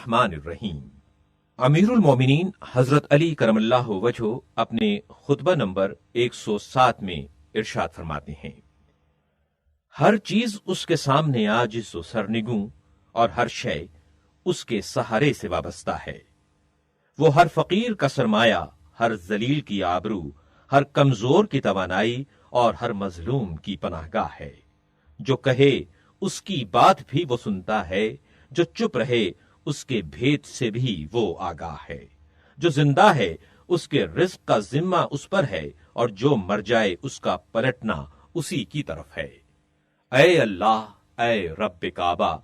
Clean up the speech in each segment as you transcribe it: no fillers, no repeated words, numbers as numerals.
الرحمن الرحیم۔ امیر المومنین حضرت علی کرم اللہ وجہہ اپنے خطبہ نمبر 107 میں ارشاد فرماتے ہیں، ہر چیز اس کے سامنے عاجز و سرنگوں اور ہر شے اس کے سہارے سے وابستہ ہے۔ وہ ہر فقیر کا سرمایہ، ہر ذلیل کی آبرو، ہر کمزور کی توانائی اور ہر مظلوم کی پناہ گاہ ہے۔ جو کہے اس کی بات بھی وہ سنتا ہے، جو چپ رہے اس کے بھید سے بھی وہ آگاہ ہے۔ جو زندہ ہے اس کے رزق کا ذمہ اس پر ہے، اور جو مر جائے اس کا پلٹنا اسی کی طرف ہے۔ اے اللہ، اے رب کعبہ،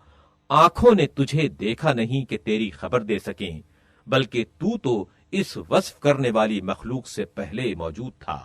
آنکھوں نے تجھے دیکھا نہیں کہ تیری خبر دے سکیں، بلکہ تو اس وصف کرنے والی مخلوق سے پہلے موجود تھا۔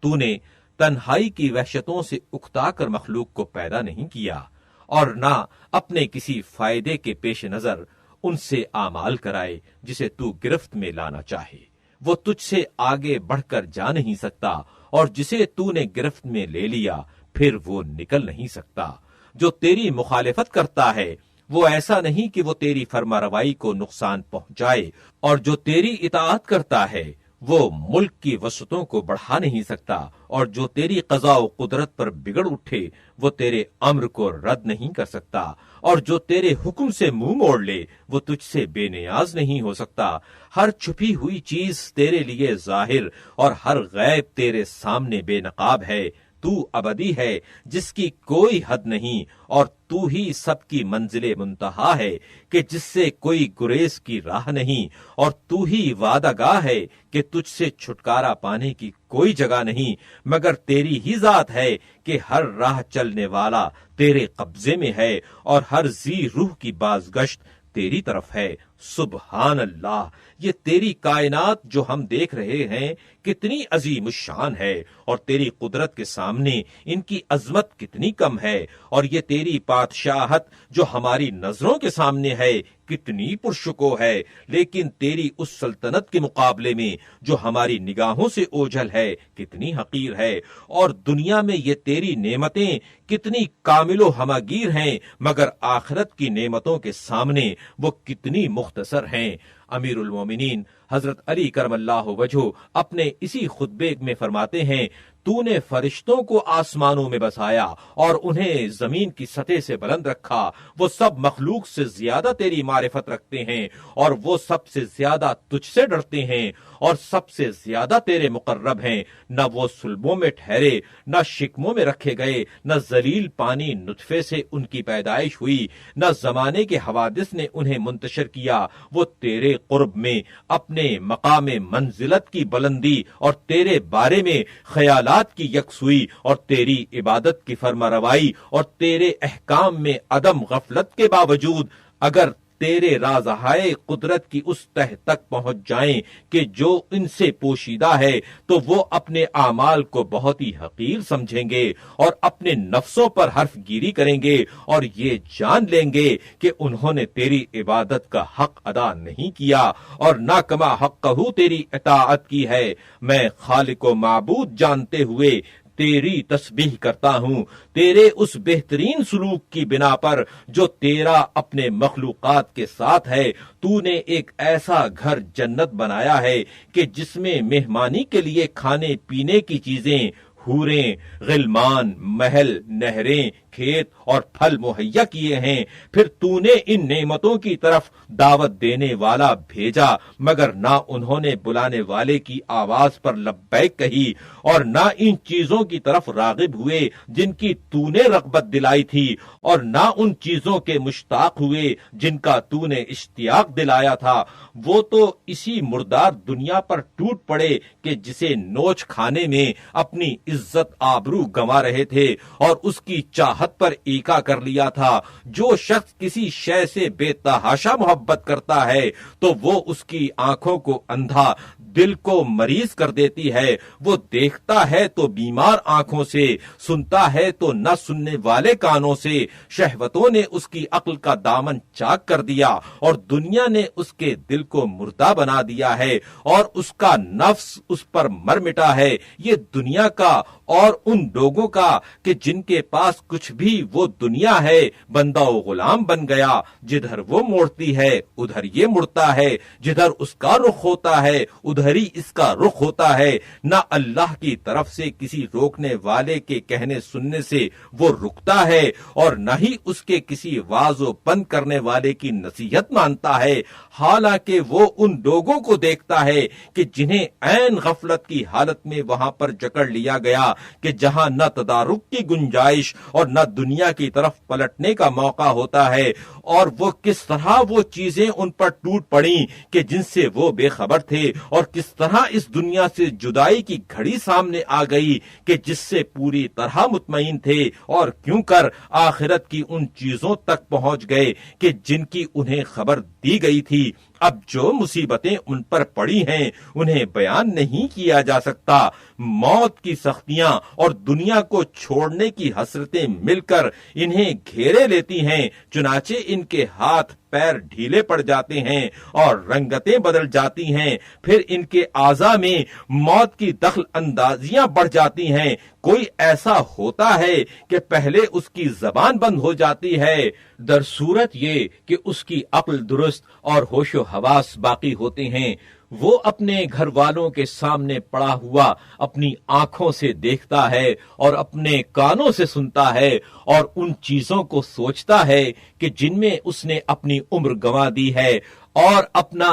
تو نے تنہائی کی وحشتوں سے اکتا کر مخلوق کو پیدا نہیں کیا، اور نہ اپنے کسی فائدے کے پیش نظر ان سے اعمال کرائے جسے تو گرفت میں لانا چاہے۔ وہ تجھ سے آگے بڑھ کر جا نہیں سکتا، اور جسے تو نے گرفت میں لے لیا پھر وہ نکل نہیں سکتا۔ جو تیری مخالفت کرتا ہے وہ ایسا نہیں کہ وہ تیری فرما روائی کو نقصان پہنچائے، اور جو تیری اطاعت کرتا ہے وہ ملک کی وسعتوں کو بڑھا نہیں سکتا، اور جو تیری قضاء و قدرت پر بگڑ اٹھے وہ تیرے امر کو رد نہیں کر سکتا، اور جو تیرے حکم سے منہ موڑ لے وہ تجھ سے بے نیاز نہیں ہو سکتا۔ ہر چھپی ہوئی چیز تیرے لیے ظاہر، اور ہر غیب تیرے سامنے بے نقاب ہے۔ تو ابدی ہے جس کی کوئی حد نہیں، اور تو ہی سب کی منزل منتہا ہے کہ جس سے کوئی گریز کی راہ نہیں، اور تو ہی وعدہ گاہ ہے کہ تجھ سے چھٹکارا پانے کی کوئی جگہ نہیں مگر تیری ہی ذات ہے کہ ہر راہ چلنے والا تیرے قبضے میں ہے، اور ہر ذی روح کی بازگشت تیری طرف ہے۔ سبحان اللہ، یہ تیری کائنات جو ہم دیکھ رہے ہیں کتنی عظیم الشان ہے، اور تیری قدرت کے سامنے ان کی عظمت کتنی کم ہے، اور یہ تیری بادشاہت جو ہماری نظروں کے سامنے ہے کتنی پرشکو ہے، لیکن تیری اس سلطنت کے مقابلے میں جو ہماری نگاہوں سے اوجھل ہے کتنی حقیر ہے، اور دنیا میں یہ تیری نعمتیں کتنی کامل و ہماگیر ہیں، مگر آخرت کی نعمتوں کے سامنے وہ کتنی مختصر ہیں۔ امیر المومنین حضرت علی کرم اللہ وجہہ اپنے اسی خطبے میں فرماتے ہیں، تو نے فرشتوں کو آسمانوں میں بسایا اور انہیں زمین کی سطح سے بلند رکھا۔ وہ سب مخلوق سے زیادہ تیری معرفت رکھتے ہیں، اور وہ سب سے زیادہ تجھ سے ڈرتے ہیں، اور سب سے زیادہ تیرے مقرب ہیں۔ نہ وہ صلبوں میں ٹھہرے، نہ شکموں میں رکھے گئے، نہ ذلیل پانی نطفے سے ان کی پیدائش ہوئی، نہ زمانے کے حوادث نے انہیں منتشر کیا۔ وہ تیرے قرب میں اپنے مقام منزلت کی بلندی اور تیرے بارے میں خیالات کی یکسوئی اور تیری عبادت کی فرما روائی اور تیرے احکام میں عدم غفلت کے باوجود اگر تیرے رازہائے قدرت کی اس تہ تک پہنچ جائیں کہ جو ان سے پوشیدہ ہے، تو وہ اپنے اعمال کو بہت ہی حقیر سمجھیں گے اور اپنے نفسوں پر حرف گیری کریں گے، اور یہ جان لیں گے کہ انہوں نے تیری عبادت کا حق ادا نہیں کیا اور نہ کما حقہ تیری اطاعت کی ہے۔ میں خالق و معبود جانتے ہوئے تیری تسبیح کرتا ہوں، تیرے اس بہترین سلوک کی بنا پر جو تیرا اپنے مخلوقات کے ساتھ ہے۔ تو نے ایک ایسا گھر جنت بنایا ہے کہ جس میں مہمانی کے لیے کھانے پینے کی چیزیں، حوریں، غلمان، محل، نہریں، کھیت اور پھل مہیا کیے ہیں۔ پھر تو نے ان نعمتوں کی طرف دعوت دینے والا بھیجا، مگر نہ انہوں نے بلانے والے کی آواز پر لبیک کہی، اور نہ ان چیزوں کی طرف راغب ہوئے جن کی تو نے رغبت دلائی تھی، اور نہ ان چیزوں کے مشتاق ہوئے جن کا تو نے اشتیاق دلایا تھا۔ وہ تو اسی مردار دنیا پر ٹوٹ پڑے کہ جسے نوچ کھانے میں اپنی عزت آبرو گنوا رہے تھے اور اس کی چاہت پر ایکا کر لیا تھا۔ جو شخص کسی شے سے بے تحاشا محبت کرتا ہے تو وہ اس کی آنکھوں کو اندھا، دل کو مریض کر دیتی ہے۔ وہ دیکھتا ہے تو بیمار آنکھوں سے، سنتا ہے تو نہ سننے والے کانوں سے۔ شہوتوں نے اس کی عقل کا دامن چاک کر دیا اور دنیا نے اس کے دل کو مردہ بنا دیا ہے، اور اس کا نفس اس پر مر مٹا ہے۔ یہ دنیا کا اور ان لوگوں کا کہ جن کے پاس کچھ بھی وہ دنیا ہے، بندہ و غلام بن گیا، جدھر وہ موڑتی ہے ادھر یہ مڑتا ہے، جدھر اس کا رخ ہوتا ہے ادھر ہی اس کا رخ ہوتا ہے۔ نہ اللہ کی طرف سے کسی روکنے والے کے کہنے سننے سے وہ رکتا ہے، اور نہ ہی اس کے کسی واز و پند کرنے والے کی نصیحت مانتا ہے، حالانکہ وہ ان لوگوں کو دیکھتا ہے کہ جنہیں عین غفلت کی حالت میں وہاں پر جکڑ لیا گیا، کہ جہاں نہ تدارک کی گنجائش اور نہ دنیا کی طرف پلٹنے کا موقع ہوتا ہے، اور وہ کس طرح وہ چیزیں ان پر ٹوٹ پڑیں کہ جن سے وہ بے خبر تھے، اور کس طرح اس دنیا سے جدائی کی گھڑی سامنے آ گئی کہ جس سے پوری طرح مطمئن تھے، اور کیوں کر آخرت کی ان چیزوں تک پہنچ گئے کہ جن کی انہیں خبر دی گئی تھی۔ اب جو مصیبتیں ان پر پڑی ہیں انہیں بیان نہیں کیا جا سکتا۔ موت کی سختیاں اور دنیا کو چھوڑنے کی حسرتیں مل کر انہیں گھیرے لیتی ہیں، چنانچہ ان کے ہاتھ پیر ڈھیلے پڑ جاتے ہیں اور رنگتیں بدل جاتی ہیں، پھر ان کے اعضاء میں موت کی دخل اندازیاں بڑھ جاتی ہیں۔ کوئی ایسا ہوتا ہے کہ پہلے اس کی زبان بند ہو جاتی ہے، در صورت یہ کہ اس کی عقل درست اور ہوش و حواس باقی ہوتے ہیں۔ وہ اپنے گھر والوں کے سامنے پڑا ہوا اپنی آنکھوں سے دیکھتا ہے اور اپنے کانوں سے سنتا ہے، اور ان چیزوں کو سوچتا ہے کہ جن میں اس نے اپنی عمر گنوا دی ہے اور اپنا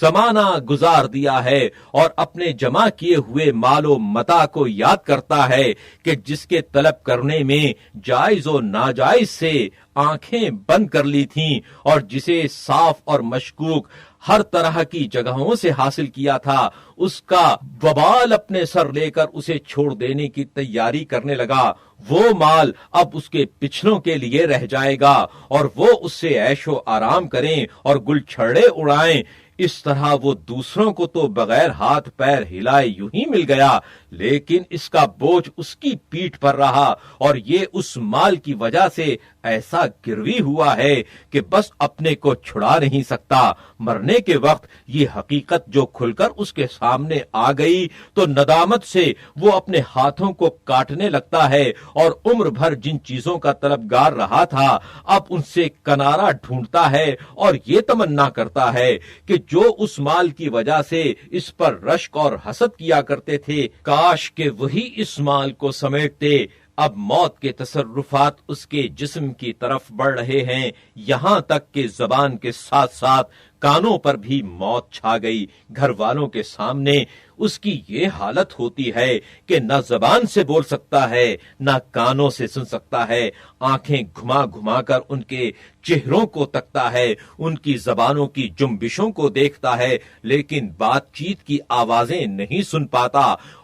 زمانہ گزار دیا ہے، اور اپنے جمع کیے ہوئے مال و متاع کو یاد کرتا ہے کہ جس کے طلب کرنے میں جائز و ناجائز سے آنکھیں بند کر لی تھیں، اور جسے صاف اور مشکوک ہر طرح کی جگہوں سے حاصل کیا تھا، اس کا وبال اپنے سر لے کر اسے چھوڑ دینے کی تیاری کرنے لگا۔ وہ مال اب اس کے پچھلوں کے لیے رہ جائے گا، اور وہ اس سے عیش و آرام کریں اور گل چھڑے اڑائیں۔ اس طرح وہ دوسروں کو تو بغیر ہاتھ پیر ہلائے یوں ہی مل گیا، لیکن اس کا بوجھ اس کی پیٹھ پر رہا، اور یہ اس مال کی وجہ سے ایسا گروی ہوا ہے کہ بس اپنے کو چھڑا نہیں سکتا۔ مرنے کے وقت یہ حقیقت جو کھل کر اس کے سامنے آ گئی تو ندامت سے وہ اپنے ہاتھوں کو کاٹنے لگتا ہے، اور عمر بھر جن چیزوں کا طلبگار رہا تھا اب ان سے کنارہ ڈھونڈتا ہے، اور یہ تمنا کرتا ہے کہ جو اس مال کی وجہ سے اس پر رشک اور حسد کیا کرتے تھے، کاش کہ وہی اس مال کو سمیٹتے۔ اب موت کے تصرفات اس کے جسم کی طرف بڑھ رہے ہیں، یہاں تک کہ زبان کے ساتھ ساتھ کانوں پر بھی موت چھا گئی۔ گھر والوں کے سامنے اس کی یہ حالت ہوتی ہے کہ نہ زبان سے بول سکتا ہے، نہ کانوں سے سن سکتا ہے، آنکھیں گھما گھما کر ان کے چہروں کو تکتا ہے، ان کی زبانوں کی جنبشوں کو دیکھتا ہے، لیکن بات چیت کی آوازیں نہیں سن پاتا۔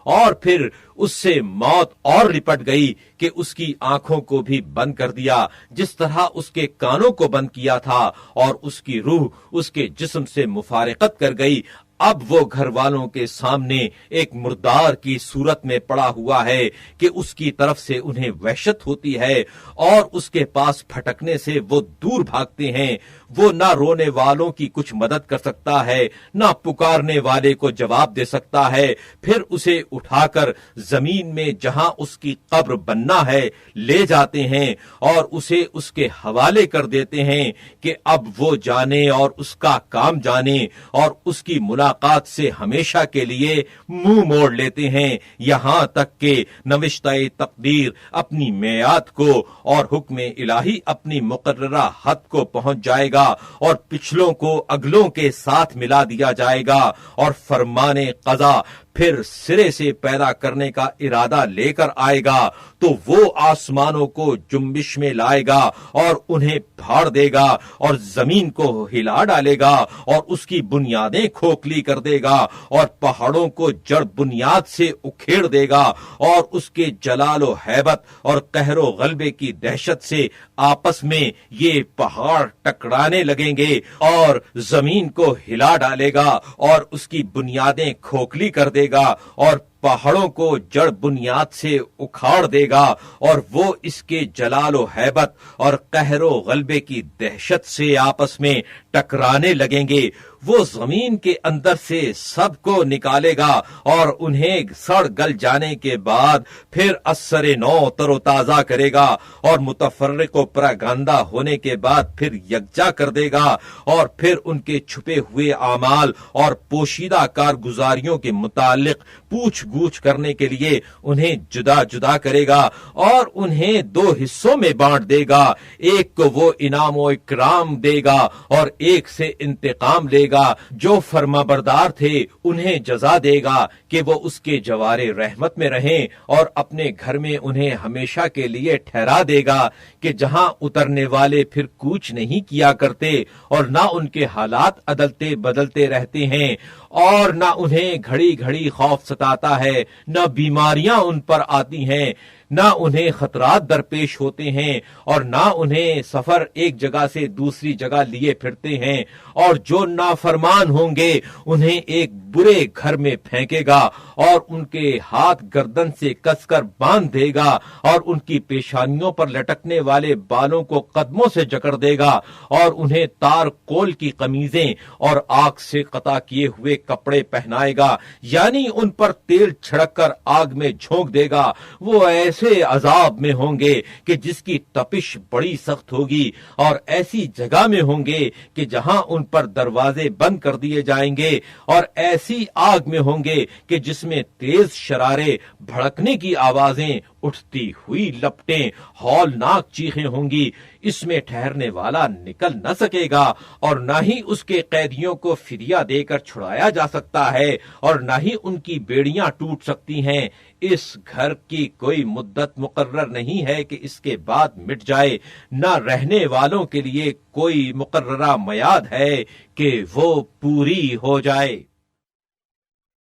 اور پھر اس سے موت اور لپٹ گئی کہ اس کی آنکھوں کو بھی بند کر دیا، جس طرح اس کے کانوں کو بند کیا تھا، اور اس کی روح اس کے جسم سے مفارقت کر گئی۔ اب وہ گھر والوں کے سامنے ایک مردار کی صورت میں پڑا ہوا ہے کہ اس کی طرف سے انہیں وحشت ہوتی ہے، اور اس کے پاس پھٹکنے سے وہ دور بھاگتے ہیں۔ وہ نہ رونے والوں کی کچھ مدد کر سکتا ہے، نہ پکارنے والے کو جواب دے سکتا ہے۔ پھر اسے اٹھا کر زمین میں جہاں اس کی قبر بننا ہے لے جاتے ہیں، اور اسے اس کے حوالے کر دیتے ہیں کہ اب وہ جانے اور اس کا کام جانے، اور اس کی ملاقات سے ہمیشہ کے لیے منہ موڑ لیتے ہیں، یہاں تک کہ نوشتہ تقدیر اپنی میعاد کو اور حکم الہی اپنی مقررہ حد کو پہنچ جائے گا، اور پچھلوں کو اگلوں کے ساتھ ملا دیا جائے گا، اور فرمان قضا پھر سرے سے پیدا کرنے کا ارادہ لے کر آئے گا، تو وہ آسمانوں کو جنبش میں لائے گا اور انہیں پھاڑ دے گا، اور زمین کو ہلا ڈالے گا اور اس کی بنیادیں کھوکھلی کر دے گا، اور پہاڑوں کو جڑ بنیاد سے اکھیڑ دے گا، اور اس کے جلال و ہیبت اور قہر و غلبے کی دہشت سے آپس میں یہ پہاڑ ٹکرانے لگیں گے، اور زمین کو ہلا ڈالے گا اور اس کی بنیادیں کھوکھلی کر دے گا، اور پہاڑوں کو جڑ بنیاد سے اکھاڑ دے گا اور وہ اس کے جلال و ہیبت اور قہر و غلبے کی دہشت سے آپس میں ٹکرانے لگیں گے۔ وہ زمین کے اندر سے سب کو نکالے گا اور انہیں سڑ گل جانے کے بعد پھر اثر نو تر و تازہ کرے گا اور متفرق و پراگندہ ہونے کے بعد پھر یکجا کر دے گا اور پھر ان کے چھپے ہوئے اعمال اور پوشیدہ کارگزاریوں کے متعلق پوچھ گچھ کرنے کے لیے انہیں جدا جدا کرے گا اور انہیں دو حصوں میں بانٹ دے گا، ایک کو وہ انعام و اکرام دے گا اور ایک سے انتقام لے گا۔ جو فرما بردار تھے انہیں جزا دے گا کہ وہ اس کے جوار رحمت میں رہیں اور اپنے گھر میں انہیں ہمیشہ کے لیے ٹھہرا دے گا کہ جہاں اترنے والے پھر کوچ نہیں کیا کرتے اور نہ ان کے حالات عدلتے بدلتے رہتے ہیں اور نہ انہیں گھڑی گھڑی خوف ستاتا ہے، نہ بیماریاں ان پر آتی ہیں، نہ انہیں خطرات درپیش ہوتے ہیں اور نہ انہیں سفر ایک جگہ سے دوسری جگہ لیے پھرتے ہیں، اور جو نافرمان ہوں گے انہیں ایک برے گھر میں پھینکے گا اور ان کے ہاتھ گردن سے کس کر باندھ دے گا اور ان کی پیشانیوں پر لٹکنے والے بالوں کو قدموں سے جکڑ دے گا اور انہیں تار کول کی قمیضیں اور آگ سے قطع کیے ہوئے کپڑے پہنائے گا، یعنی ان پر تیل چھڑک کر آگ میں جھونک دے گا۔ وہ ایسے عذاب میں ہوں گے کہ جس کی تپش بڑی سخت ہوگی، اور ایسی جگہ میں ہوں گے کہ جہاں ان پر دروازے بند کر دیے جائیں گے، اور ایسی آگ میں ہوں گے کہ جس میں تیز شرارے، بھڑکنے کی آوازیں، اٹھتی ہوئی لپٹیں، ہولناک چیخیں ہوں گی۔ اس میں ٹھہرنے والا نکل نہ سکے گا اور نہ ہی اس کے قیدیوں کو فدیہ دے کر چھڑایا جا سکتا ہے اور نہ ہی ان کی بیڑیاں ٹوٹ سکتی ہیں۔ اس گھر کی کوئی مدت مقرر نہیں ہے کہ اس کے بعد مٹ جائے، نہ رہنے والوں کے لیے کوئی مقررہ میعاد ہے کہ وہ پوری ہو جائے۔